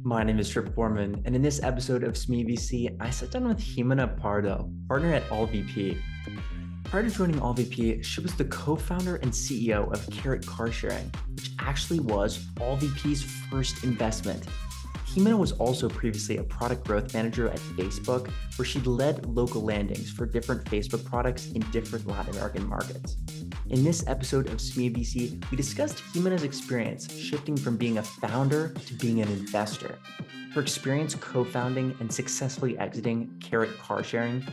My name is Trip Foreman, and in this episode of Semilla.VC, I sat down with Jimena Pardo, partner at ALLVP. Prior to joining ALLVP, she was the co-founder and CEO of Carrot Carsharing, which actually was ALLVP's first investment. Jimena was also previously a product growth manager at Facebook, where she led local landings for different Facebook products in different Latin American markets. In this episode of Semilla.VC, we discussed Jimena's experience shifting from being a founder to being an investor, her experience co-founding and successfully exiting Carrot Carsharing,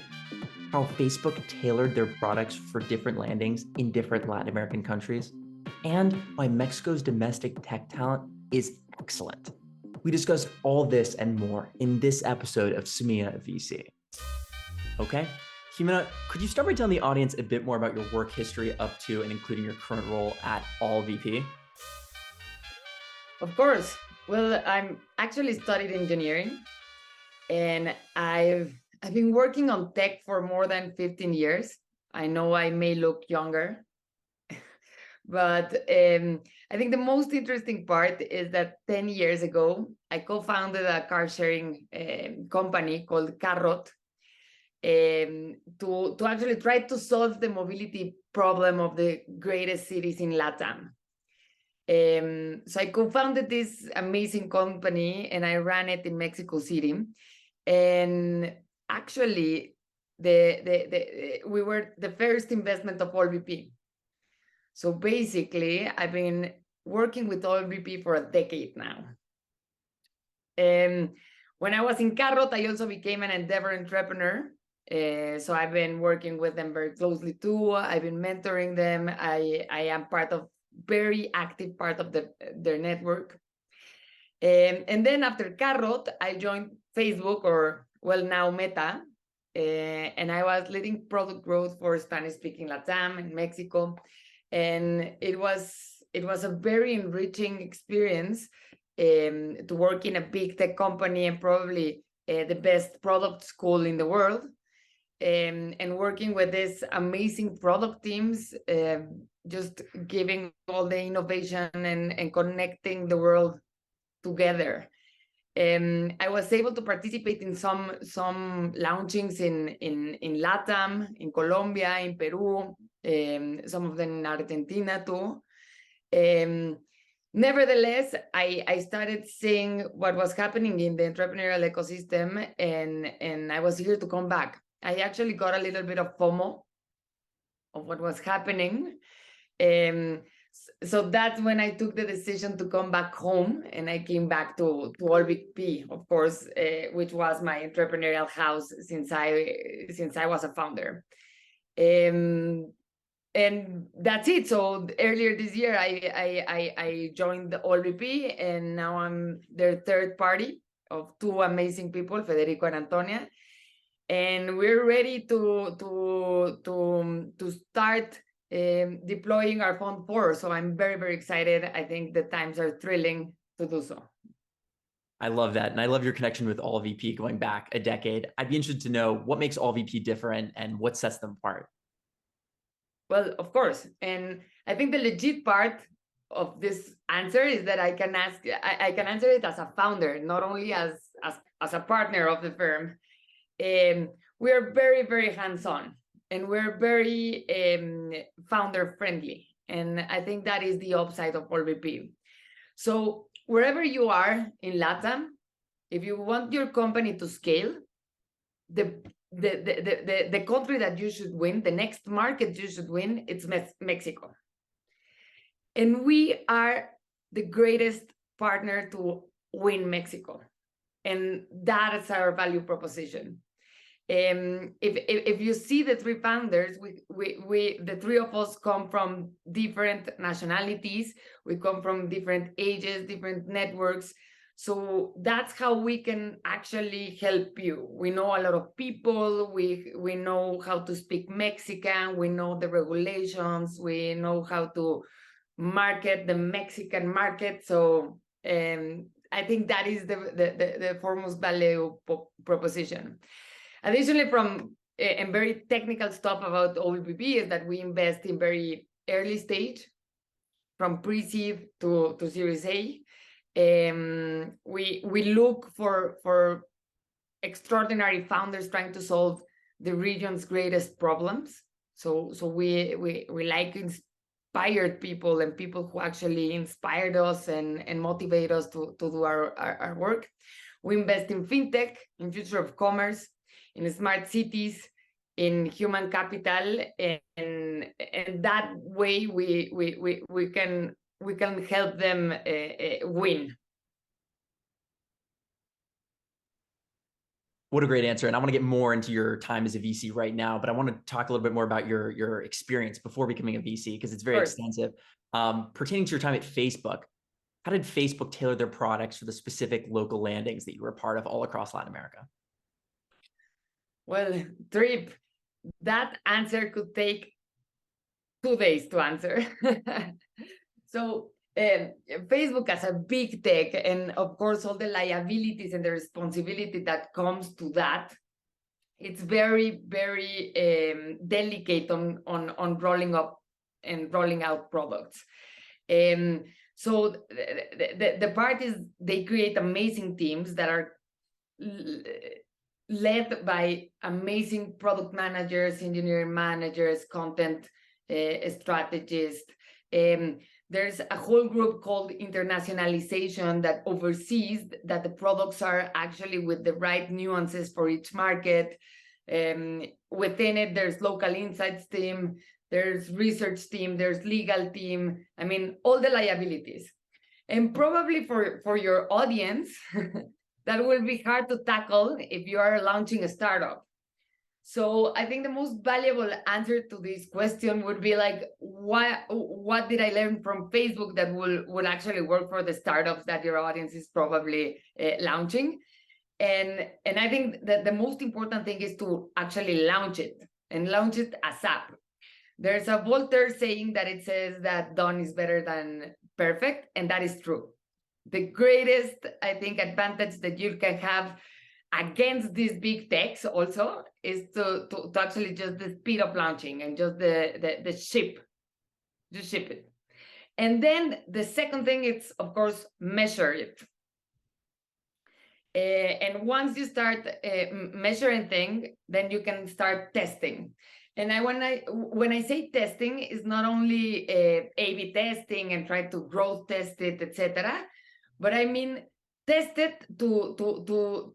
how Facebook tailored their products for different landings in different Latin American countries, and why Mexico's domestic tech talent is excellent. We discuss all this and more in this episode of Semilla.VC. Okay, Jimena, could you start by telling the audience a bit more about your work history up to and including your current role at ALLVP? Of course. Well, I'm actually studied engineering, and I've been working on tech for more than 15 years. I know I may look younger, but I think the most interesting part is that 10 years ago, I co-founded a car sharing company called Carrot to actually try to solve the mobility problem of the greatest cities in LATAM. So I co-founded this amazing company and I ran it in Mexico City. And actually, we were the first investment of ALLVP. So basically, I've been working with ALLVP for a decade now. When I was in Carrot, I also became an endeavor entrepreneur. So I've been working with them very closely too. I've been mentoring them. I am very active part of their network. And then after Carrot, I joined Facebook, or well, now Meta. And I was leading product growth for Spanish-speaking LATAM in Mexico. And it was a very enriching experience to work in a big tech company and probably the best product school in the world. And working with these amazing product teams, just giving all the innovation and connecting the world together. I was able to participate in some launchings in LATAM, in Colombia, in Peru, some of them in Argentina too. Nevertheless, I started seeing what was happening in the entrepreneurial ecosystem, and I was eager to come back. I actually got a little bit of FOMO of what was happening. So that's when I took the decision to come back home, and I came back to ALLVP, of course, which was my entrepreneurial house since I was a founder. And that's it. So earlier this year, I joined the ALLVP, and now I'm their third party of two amazing people, Federico and Antonia. And we're ready to start deploying our Fund 4. So I'm very, very excited. I think the times are thrilling to do so. I love that. And I love your connection with ALLVP going back a decade. I'd be interested to know what makes ALLVP different and what sets them apart. Well, of course. And I think the legit part of this answer is that I can answer it as a founder, not only as a partner of the firm. We're very, very hands-on, and we're very founder-friendly. And I think that is the upside of ALLVP. So wherever you are in LATAM, if you want your company to scale, the country that you should win, the next market you should win, it's Mexico. And we are the greatest partner to win Mexico. And that is our value proposition. If you see the three founders, we the three of us come from different nationalities. We come from different ages, different networks. So that's how we can actually help you. We know a lot of people. We know how to speak Mexican. We know the regulations. We know how to market the Mexican market. So I think that is the foremost value proposition. Additionally, and very technical stuff about ALLVP is that we invest in very early stage, from pre-seed to Series A. We look for extraordinary founders trying to solve the region's greatest problems. So we like inspired people and people who actually inspired us and motivate us to do our work. We invest in fintech, in future of commerce, in smart cities, in human capital, and that way we can help them win. What a great answer. And I want to get more into your time as a VC right now, but I want to talk a little bit more about your experience before becoming a VC, because it's very extensive. Pertaining to your time at Facebook, how did Facebook tailor their products for the specific local landings that you were a part of all across Latin America? Well, Trip, that answer could take 2 days to answer. So Facebook as a big tech, and of course all the liabilities and the responsibility that comes to that, it's very, very delicate on rolling up and rolling out products. So the part is they create amazing teams that are led by amazing product managers, engineering managers, content strategists. There's a whole group called internationalization that oversees that the products are actually with the right nuances for each market. Within it, there's local insights team, there's research team, there's legal team. I mean, all the liabilities. And probably for your audience, that will be hard to tackle if you are launching a startup. So I think the most valuable answer to this question would be like, what did I learn from Facebook that will actually work for the startups that your audience is probably launching? And I think that the most important thing is to actually launch it and launch it ASAP. There's a Voltaire saying that it says that done is better than perfect, and that is true. The greatest, I think, advantage that you can have against these big techs also is to actually just the speed of launching and just the ship, just ship it. And then the second thing is, of course, measure it. And once you start measuring things, then you can start testing. And when I say testing, it's not only A/B testing and try to growth test it, etc. But I mean test it to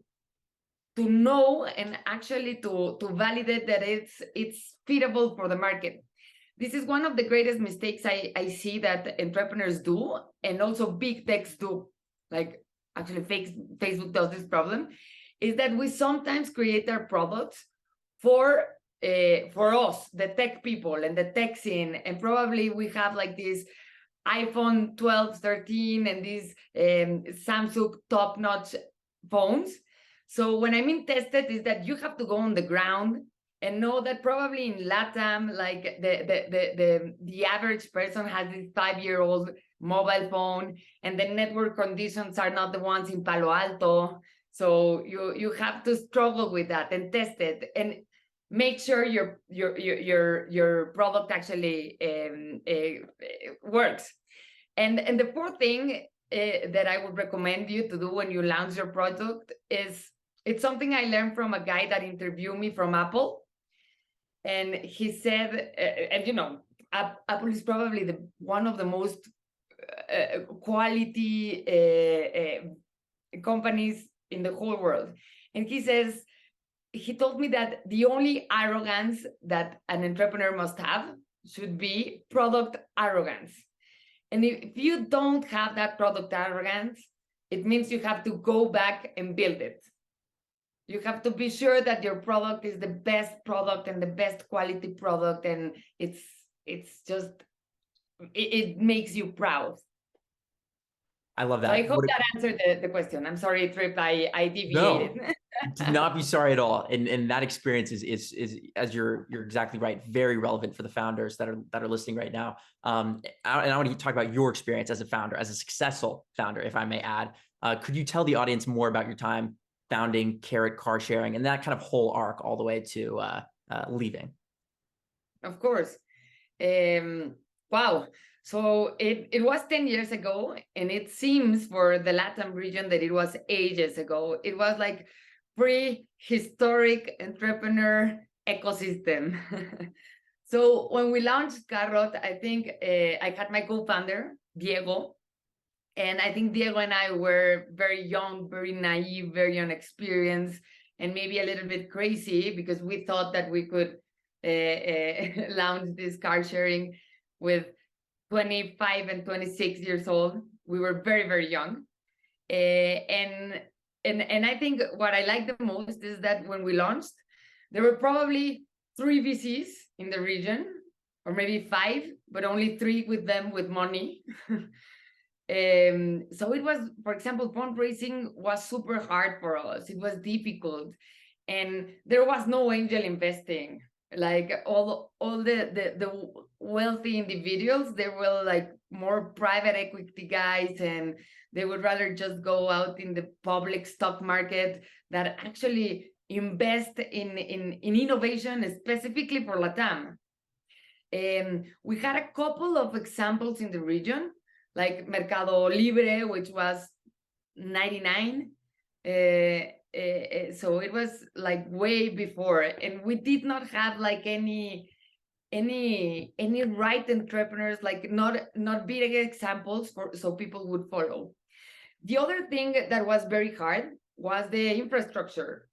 know and actually to validate that it's feasible for the market. This is one of the greatest mistakes I see that entrepreneurs do, and also big techs do. Like actually Facebook does this problem, is that we sometimes create our products for us, the tech people and the tech scene, and probably we have like this iPhone 12, 13, and these Samsung top-notch phones. So when I mean tested is that you have to go on the ground and know that probably in LATAM, like the average person has this 5-year-old mobile phone, and the network conditions are not the ones in Palo Alto. So you have to struggle with that and test it and make sure your product actually works. And the fourth thing that I would recommend you to do when you launch your product is, it's something I learned from a guy that interviewed me from Apple. And he said, and you know, Apple is probably one of the most quality companies in the whole world. And he told me that the only arrogance that an entrepreneur must have should be product arrogance. And if you don't have that product arrogance, it means you have to go back and build it. You have to be sure that your product is the best product and the best quality product, and it makes you proud. I love that. So I hope that answered the question. I'm sorry, Trip, I deviated. No, do not be sorry at all. And that experience is as you're exactly right, very relevant for the founders that are listening right now. And I want to talk about your experience as a founder, as a successful founder, if I may add. Could you tell the audience more about your time founding Carrot Carsharing and that kind of whole arc all the way to leaving? Of course. Wow. So it was 10 years ago, and it seems for the Latin region that it was ages ago. It was like prehistoric entrepreneur ecosystem. So when we launched Carrot, I think I had my co-founder, Diego, and I think Diego and I were very young, very naive, very inexperienced, and maybe a little bit crazy because we thought that we could launch this car sharing with 25 and 26 years old. We were very, very young. And I think what I like the most is that when we launched, there were probably 3 VCs in the region, or maybe 5, but only 3 with them with money. So it was, for example, fundraising was super hard for us. It was difficult, and there was no angel investing. Like all the wealthy individuals, they were like more private equity guys, and they would rather just go out in the public stock market that actually invest in innovation specifically for Latam. We had a couple of examples in the region, like Mercado Libre, which was 99. So it was like way before, and we did not have like any right entrepreneurs, like not big examples for so people would follow. The other thing that was very hard was the infrastructure.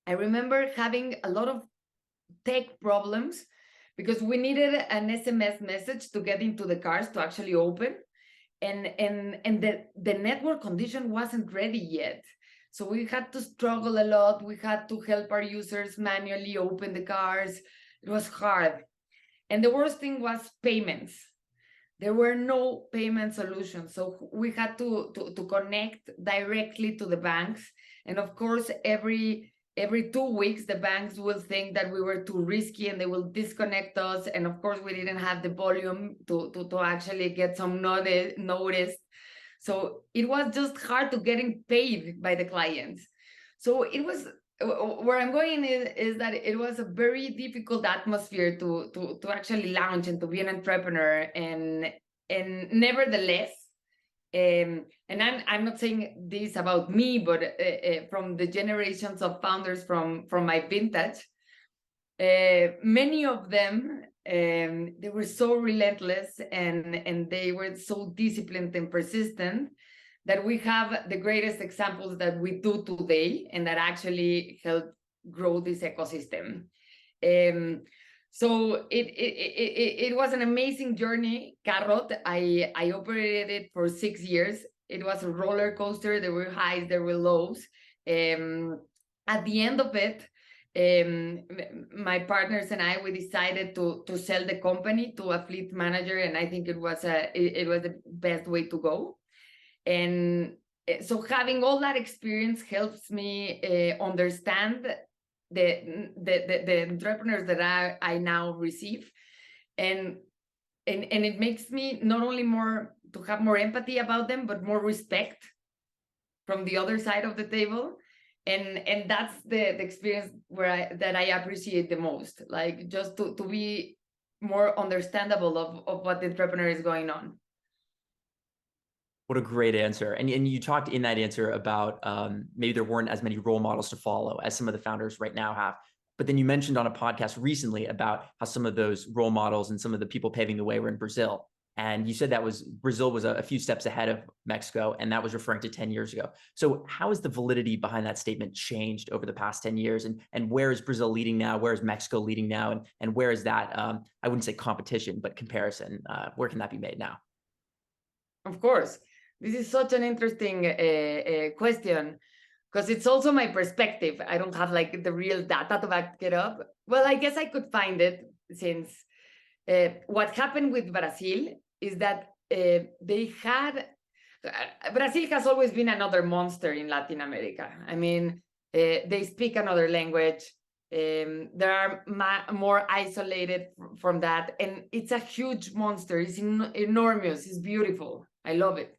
I remember having a lot of tech problems because we needed an SMS message to get into the cars to actually open, and the network condition wasn't ready yet. So we had to struggle a lot. We had to help our users manually open the cars. It was hard. And the worst thing was payments. There were no payment solutions. So we had to connect directly to the banks. And of course, every 2 weeks, the banks will think that we were too risky and they will disconnect us. And of course, we didn't have the volume to actually get some notice. So it was just hard to getting paid by the clients. So it was, where I'm going is that it was a very difficult atmosphere to actually launch and to be an entrepreneur. And nevertheless, and I'm not saying this about me, but from the generations of founders from my vintage, many of them, they were so relentless and they were so disciplined and persistent that we have the greatest examples that we do today and that actually help grow this ecosystem. So it was an amazing journey. Carrot, I operated it for 6 years. It was a roller coaster. There were highs, there were lows. At the end of it, my partners and I, we decided to sell the company to a fleet manager, and I think it was the best way to go. And so having all that experience helps me understand the entrepreneurs that I now receive, and it makes me not only to have more empathy about them, but more respect from the other side of the table. And that's the experience that I appreciate the most, like just to be more understandable of what the entrepreneur is going on. What a great answer. And you talked in that answer about maybe there weren't as many role models to follow as some of the founders right now have. But then you mentioned on a podcast recently about how some of those role models and some of the people paving the way were in Brazil. And you said that Brazil was a few steps ahead of Mexico, and that was referring to 10 years ago. So how has the validity behind that statement changed over the past 10 years? And where is Brazil leading now? Where is Mexico leading now? And where is that, I wouldn't say competition, but comparison? Where can that be made now? Of course. This is such an interesting question, because it's also my perspective. I don't have like the real data to back it up. Well, I guess I could find it, since what happened with Brazil is that Brazil has always been another monster in Latin America. I mean, they speak another language. They are more isolated from that. And it's a huge monster. It's enormous. It's beautiful. I love it.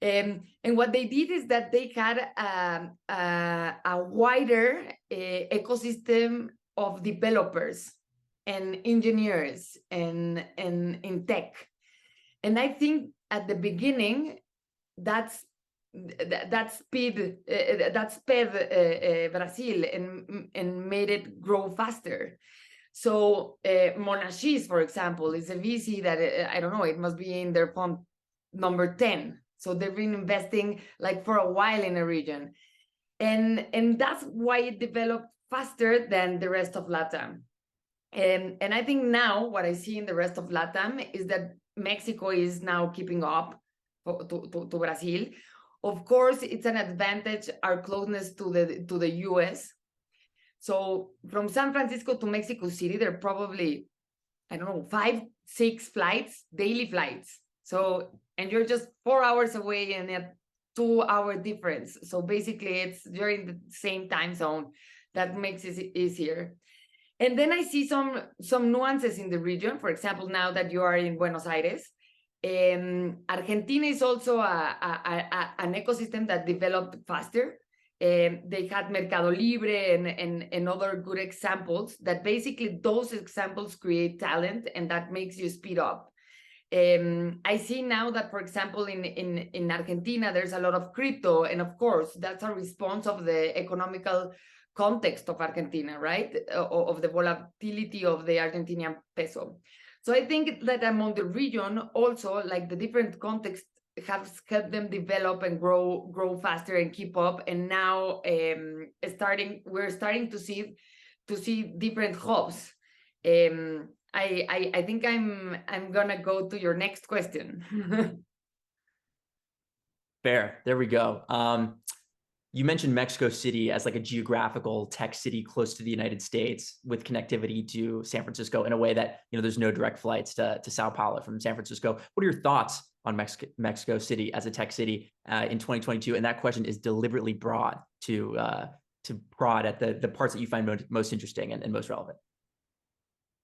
And what they did is that they had a wider ecosystem of developers and engineers and in tech. And I think at the beginning, that sped Brazil and made it grow faster. So Monashis, for example, is a VC that I don't know, it must be in their fund number 10. So they've been investing like for a while in a region. And that's why it developed faster than the rest of LATAM. And I think now what I see in the rest of LATAM is that Mexico is now keeping up to Brazil. Of course, it's an advantage, our closeness to the US. So from San Francisco to Mexico City, there are probably, I don't know, 5-6 flights, daily flights. So, and you're just 4 hours away and a 2-hour difference. So basically it's during the same time zone. That makes it easier. And then I see some nuances in the region. For example, now that you are in Buenos Aires, Argentina is also an ecosystem that developed faster. They had Mercado Libre and other good examples that basically those examples create talent and that makes you speed up. I see now that, for example, in Argentina, there's a lot of crypto. And of course, that's a response of the economical context of Argentina, right? Of the volatility of the Argentinian peso. So I think that among the region also, like the different contexts have helped them develop and grow faster and keep up. And now we're starting to see different hubs. I think I'm gonna go to your next question. Fair. There we go. You mentioned Mexico City as like a geographical tech city close to the United States with connectivity to San Francisco in a way that, there's no direct flights to Sao Paulo from San Francisco. What are your thoughts on Mexico City as a tech city in 2022? And that question is deliberately broad to prod at the parts that you find most interesting and most relevant.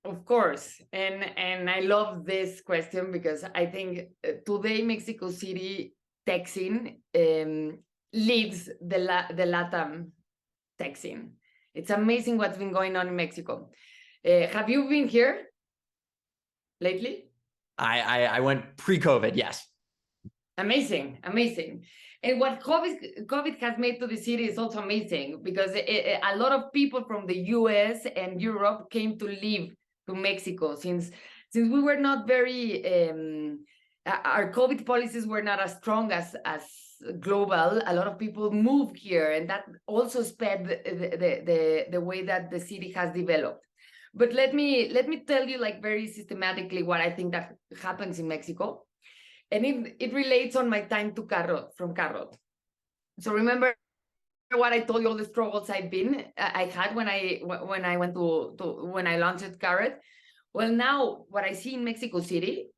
Of course. And I love this question because I think today Mexico City tech scene leads the LATAM tech scene. It's amazing what's been going on in Mexico. Have you been here lately? I went pre-COVID, yes. Amazing. And what COVID has made to the city is also amazing because a lot of people from the US and Europe came to live to Mexico since we were not very our COVID policies were not as strong as global. A lot of people moved here, and that also sped the way that the city has developed. But let me tell you like very systematically what I think that happens in Mexico, and it relates on my time to from Carrot. So remember what I told you, all the struggles I had when I went when I launched Carrot. Well, now what I see in Mexico City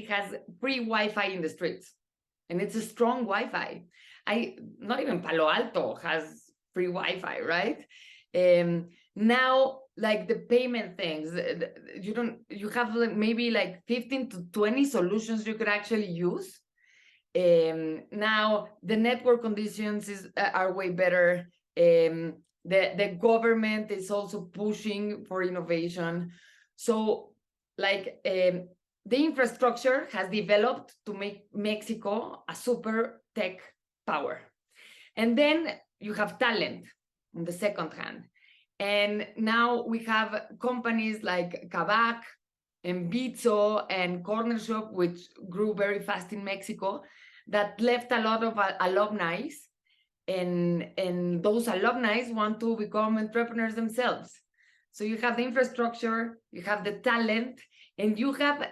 has free Wi-Fi in the streets, and it's a strong Wi-Fi. Not even Palo Alto has free Wi-Fi, right? Now, like the payment things, you have maybe like 15 to 20 solutions you could actually use. Now the network conditions are way better. The government is also pushing for innovation. So like the infrastructure has developed to make Mexico a super tech power. And then you have talent on the second hand. And now we have companies like Kavak and Bitso and Corner Shop, which grew very fast in Mexico, that left a lot of alumni. And those alumni want to become entrepreneurs themselves. So you have the infrastructure, you have the talent, and you have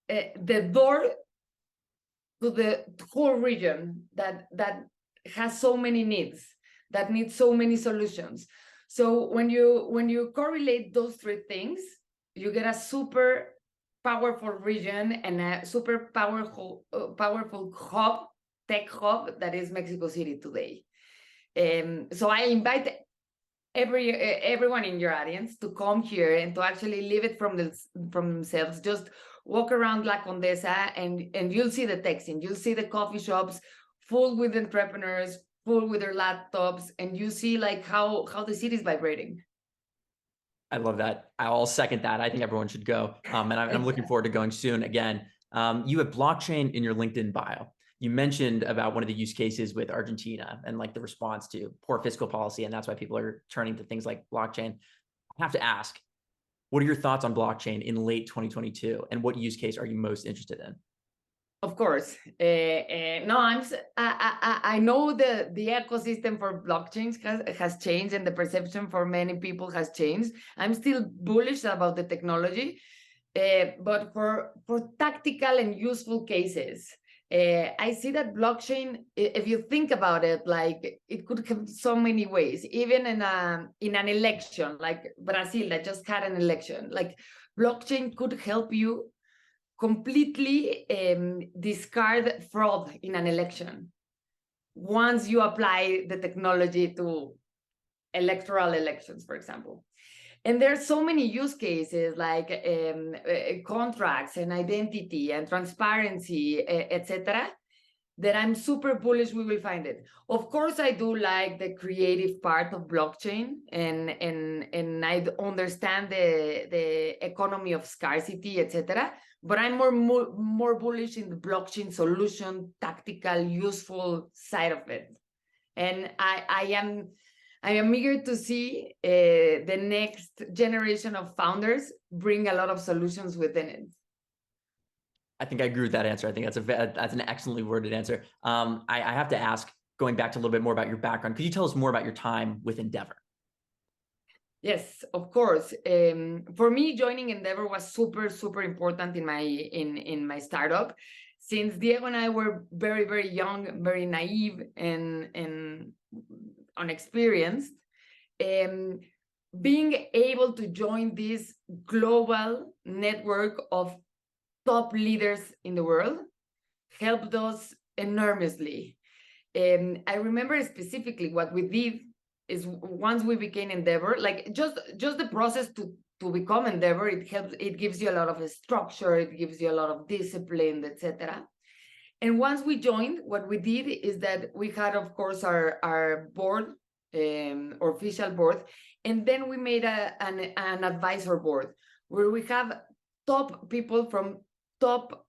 the door to the whole region that has so many needs, that needs so many solutions. So when you correlate those three things, you get a super powerful region and a super powerful hub, tech hub that is Mexico City today. So I invite everyone in your audience to come here and to actually live it from themselves. Just walk around La Condesa and you'll see the tech scene. You'll see the coffee shops full with entrepreneurs, full with their laptops, and you see like how the city is vibrating. I love that. I'll second that. I think everyone should go. And I'm looking forward to going soon. Again, You have blockchain in your LinkedIn bio. You mentioned about one of the use cases with Argentina and like the response to poor fiscal policy, and that's why people are turning to things like blockchain. I have to ask, what are your thoughts on blockchain in late 2022, and what use case are you most interested in? Of course. No, I know the ecosystem for blockchains has changed, and the perception for many people has changed. I'm still bullish about the technology, but for tactical and useful cases, I see that blockchain, if you think about it, like it could have so many ways. Even in an election, like Brazil that just had an election, like blockchain could help you completely discard fraud in an election once you apply the technology to electoral elections, for example. And there are so many use cases like contracts and identity and transparency, etc., that I'm super bullish we will find it. Of course, I do like the creative part of blockchain, and I understand the economy of scarcity, etc. But I'm more bullish in the blockchain solution, tactical, useful side of it. And I am eager to see the next generation of founders bring a lot of solutions within it. I think I agree with that answer. I think that's an excellently worded answer. I have to ask, going back to a little bit more about your background, could you tell us more about your time with Endeavor? Yes, of course. For me, joining Endeavor was super important in my startup, since Diego and I were very young, very naive, and unexperienced. Being able to join this global network of top leaders in the world helped us enormously. I remember specifically what we did is, once we became Endeavor, like just the process to become Endeavor, it gives you a lot of structure, it gives you a lot of discipline, etc. And once we joined, what we did is that we had, of course, our board, or official board, and then we made an advisor board where we have top people from top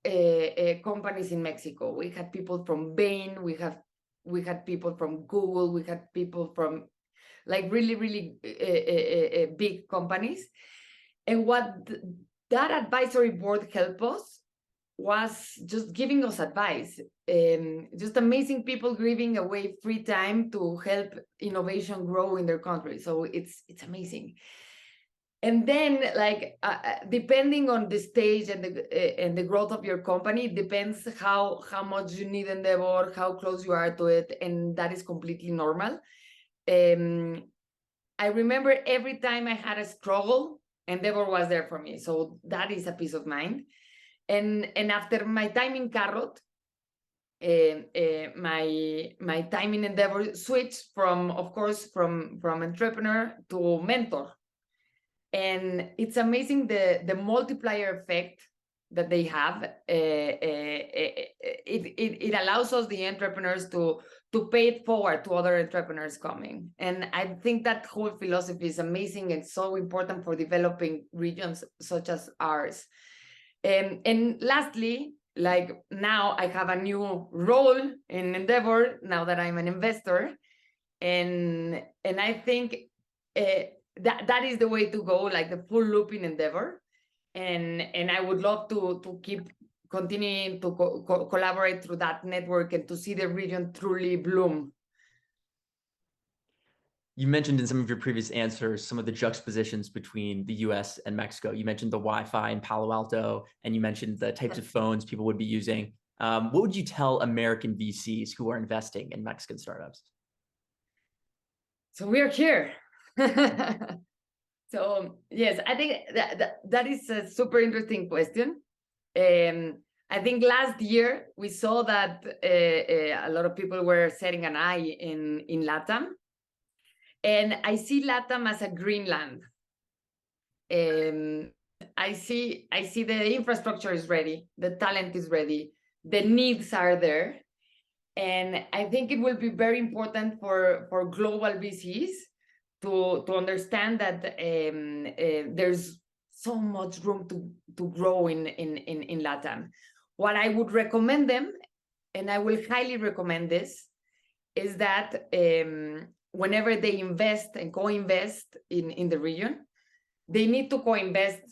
companies in Mexico. We had people from Bain, we had people from Google, we had people from like really big companies. And what that advisory board helped us was just giving us advice, just amazing people giving away free time to help innovation grow in their country. So it's amazing. And then, like, depending on the stage and the growth of your company, it depends how much you need Endeavor, how close you are to it, and that is completely normal. I remember every time I had a struggle, Endeavor was there for me. So that is a peace of mind. And after my time in Carrot, my time in Endeavor switched from, of course, from entrepreneur to mentor. And it's amazing the multiplier effect that they have. It allows us, the entrepreneurs, to pay it forward to other entrepreneurs coming. And I think that whole philosophy is amazing and so important for developing regions such as ours. And lastly, like, now I have a new role in Endeavor now that I'm an investor, and I think that is the way to go, like the full loop in Endeavor, and I would love to keep continuing to collaborate through that network and to see the region truly bloom. You mentioned in some of your previous answers some of the juxtapositions between the US and Mexico. You mentioned the Wi-Fi in Palo Alto, and you mentioned the types of phones people would be using. What would you tell American VCs who are investing in Mexican startups? So we are here. So yes, I think that is a super interesting question. I think last year we saw that a lot of people were setting an eye in LATAM. And I see LATAM as a Greenland. I see the infrastructure is ready, the talent is ready, the needs are there. And I think it will be very important for global VCs to understand that there's so much room to grow in LATAM. what I would recommend them, and I will highly recommend this, is that whenever they invest and co-invest in the region, they need to co-invest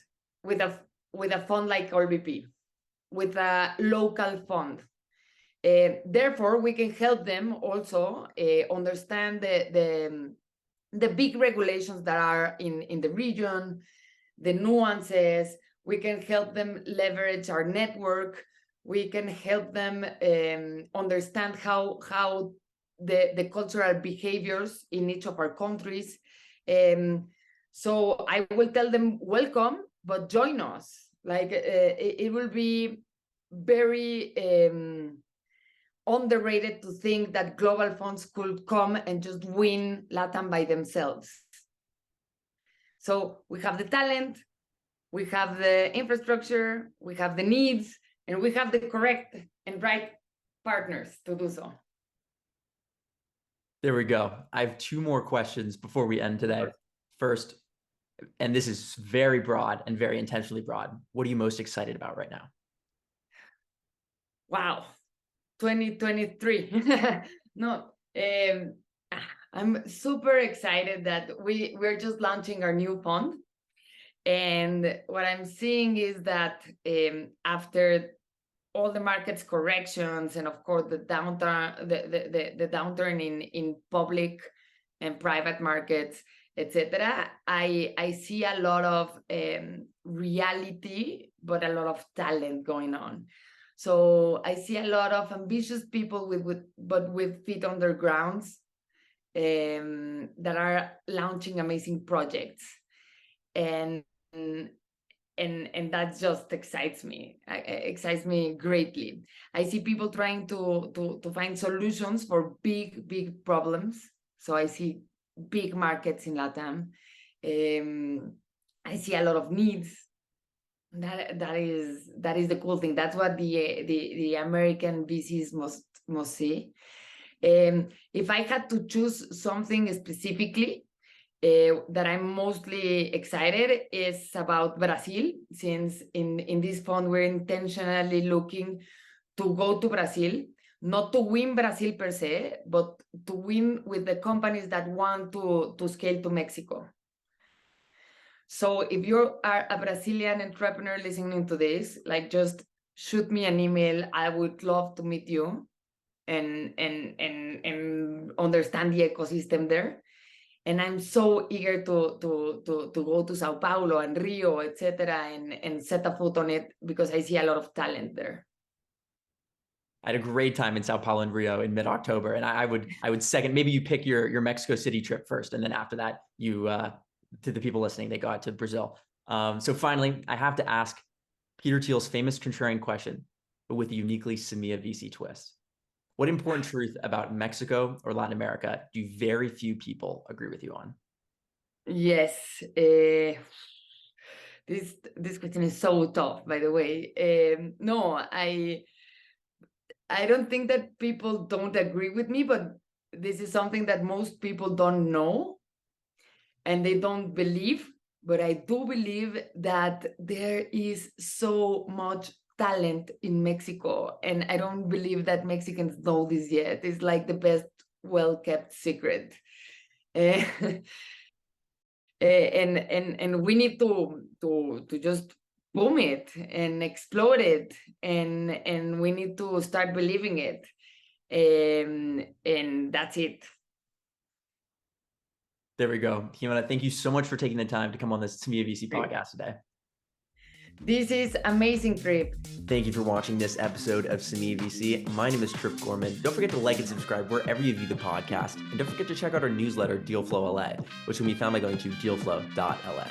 with a fund like ALLVP, with a local fund. Therefore, we can help them also understand the big regulations that are in the region, the nuances. We can help them leverage our network. We can help them understand how the cultural behaviors in each of our countries. So I will tell them, welcome, but join us. Like it will be very underrated to think that global funds could come and just win LATAM by themselves. So we have the talent, we have the infrastructure, we have the needs, and we have the correct and right partners to do so. There we go. I have two more questions before we end today. First, and this is very broad and very intentionally broad, what are you most excited about right now? Wow, 2023. No, I'm super excited that we're just launching our new fund. And what I'm seeing is that after all the market's corrections, and of course the downturn, the downturn in public and private markets, etc., I see a lot of reality, but a lot of talent going on. So I see a lot of ambitious people with feet on their grounds that are launching amazing projects, and that just excites me. Excites me greatly. I see people trying to find solutions for big problems. So I see big markets in LATAM. I see a lot of needs. That is the cool thing. That's what the American VCs must see. If I had to choose something specifically that I'm mostly excited is about Brazil, since in this fund we're intentionally looking to go to Brazil, not to win Brazil per se, but to win with the companies that want to scale to Mexico. So if you are a Brazilian entrepreneur listening to this, like, just shoot me an email. I would love to meet you and understand the ecosystem there. And I'm so eager to go to Sao Paulo and Rio, etc., and set a foot on it, because I see a lot of talent there. I had a great time in Sao Paulo and Rio in mid-October, and I would second. Maybe you pick your Mexico City trip first, and then after that, you to the people listening, they go out to Brazil. So finally, I have to ask Peter Thiel's famous contrarian question, but with a uniquely Semilla.VC twist. What important truth about Mexico or Latin America do very few people agree with you on? Yes, this question is so tough, by the way. No, I don't think that people don't agree with me, but this is something that most people don't know and they don't believe. But I do believe that there is so much talent in Mexico, and I don't believe that Mexicans know this yet. It's like the best well-kept secret. And we need to just boom it and explode it, and we need to start believing it, and that's it. There we go. Jimena, thank you so much for taking the time to come on this Semilla.VC podcast today. This is amazing, Trip. Thank you for watching this episode of Semilla.VC. My name is Trip Gorman. Don't forget to like and subscribe wherever you view the podcast. And don't forget to check out our newsletter, Dealflow LA, which can be found by going to dealflow.la.